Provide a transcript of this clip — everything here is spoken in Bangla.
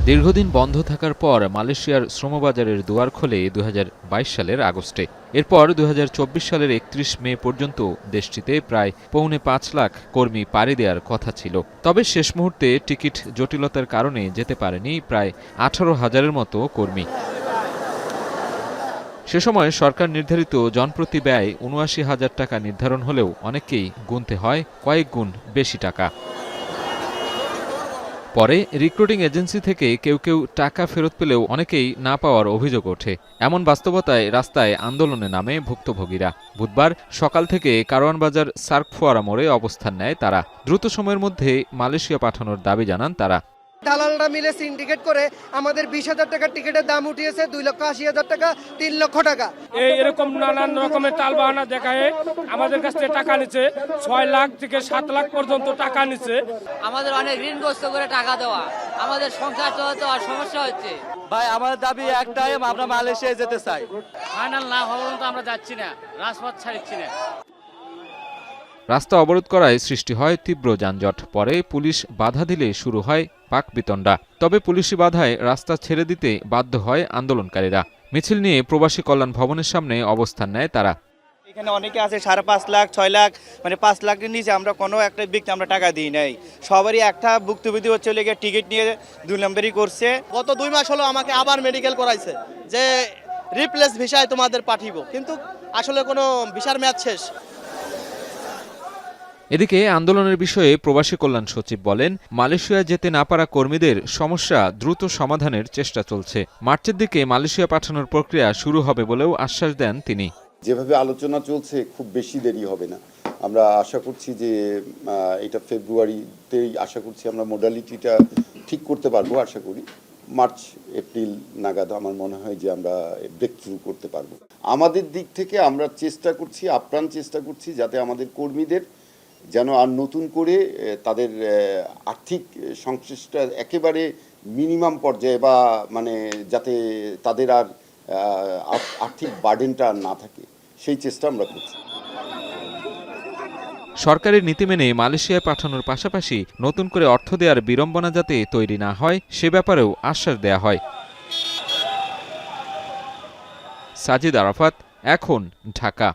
দীর্ঘদিন বন্ধ থাকার পর মালয়েশিয়ার শ্রমবাজারের দুয়ার খোলে ২০২২ সালের আগস্টে। এরপর ২০২৪ সালের ৩১ মে পর্যন্ত দেশটিতে প্রায় ৫.৫ লাখ কর্মী পাড়ি দেওয়ার কথা ছিল। তবে শেষ মুহূর্তে টিকিট জটিলতার কারণে যেতে পারেনি প্রায় ১৮,০০০-এর মতো কর্মী। সে সময় সরকার নির্ধারিত জনপ্রতি ব্যয় ৭৯,০০০ টাকা নির্ধারণ হলেও অনেককেই গুনতে হয় কয়েক গুণ বেশি টাকা। পরে রিক্রুটিং এজেন্সি থেকে কেউ কেউ টাকা ফেরত পেলেও অনেকেই না পাওয়ার অভিযোগ ওঠে। এমন বাস্তবতায় রাস্তায় আন্দোলনে নামে ভুক্তভোগীরা। বুধবার সকাল থেকে কারওয়ান বাজার সার্ক ফোয়ারা মোড়ে অবস্থান নেয় তারা। দ্রুত সময়ের মধ্যে মালয়েশিয়া পাঠানোর দাবি জানান তারা। দালালরা মিলে সিন্ডিকেট করে আমাদের ২০,০০০ টাকার টিকিটের দাম উঠিয়েছে ২,৮০,০০০ টাকা, ৩ লক্ষ টাকা। এরকম নানান রকমের টালবাহানা দেখায় আমাদের কাছ থেকে টাকা নিচ্ছে। ৬ লাখ থেকে ৭ লাখ পর্যন্ত টাকা নিচ্ছে। আমাদের অনেক ঋণগ্রস্ত করে টাকা দেওয়া, আমাদের সংসার চালাতে সমস্যা হচ্ছে। ভাই আমাদের দাবি একটাই, আমরা মালয়েশিয়ায় যেতে চাই। ফাইনাল না হওয়া পর্যন্ত আমরা যাচ্ছি না, রাজপথ ছাড়ছি না। রাস্তা অবরোধ করায় সৃষ্টি হয় তীব্র যানজট। পরে পুলিশ বাধা দিলে শুরু হয় পাকবিতণ্ডা। তবে পুলিশি বাধায় রাস্তা ছেড়ে দিতে বাধ্য হয় আন্দোলনকারীরা। মিছিল নিয়ে প্রবাসী কল্যাণ ভবনের সামনে অবস্থান নেয় তারা। এখানে অনেকে আছে ৫.৫ লাখ, ৬ লাখ, মানে ৫ লাখের নিচে আমরা কোনো একটা ব্যক্তি আমরা টাকা দিই নাই। সবারই একটা ভুক্তভোগী হচ্ছে লেগে টিকিট নিয়ে ২ নম্বরই করছে। গত ২ মাস হলো আমাকে আবার মেডিকেল করাইছে যে রিপ্লেস ভিসায় তোমাদের পাঠিব, কিন্তু আসলে কোনো ভিসার মেয়াদ শেষ। এদিকে আন্দোলনের বিষয়ে প্রবাসী কল্যাণ সচিব বলেন, মালয়েশিয়া যেতে না পারা কর্মীদের সমস্যা দ্রুত সমাধানের চেষ্টা চলছে। মার্চের দিকে মালয়েশিয়া পাঠানোর প্রক্রিয়া শুরু হবে বলেও আশ্বাস দেন তিনি। যেভাবে আলোচনা চলছে খুব বেশি দেরি হবে না। আমরা আশা করছি যে এটা ফেব্রুয়ারিতেই আশা করছি আমরা মোডালিটিটা ঠিক করতে পারবো। আশা করি মার্চ এপ্রিল নাগাদ আমার মনে হয় যে আমরা ব্রেক থ্রু করতে পারবো। আমাদের দিক থেকে আমরা চেষ্টা করছি, আপ্রাণ চেষ্টা করছি যাতে আমাদের কর্মীদের যেন আর নতুন করে তাদের আর্থিক সংশ্লিষ্টতা একেবারে মিনিমাম পর্যায়ে বা মানে যাতে তাদের আর আর্থিক বার্ডেনটা না থাকে, সেই চেষ্টা আমরা করছি। সরকারের নীতি মেনে মালয়েশিয়ায় পাঠানোর পাশাপাশি নতুন করে অর্থ দেওয়ার বিড়ম্বনা যাতে তৈরি না হয় সে ব্যাপারেও আশ্বাস দেয়া হয়। সাজিদ আরাফাত, এখন, ঢাকা।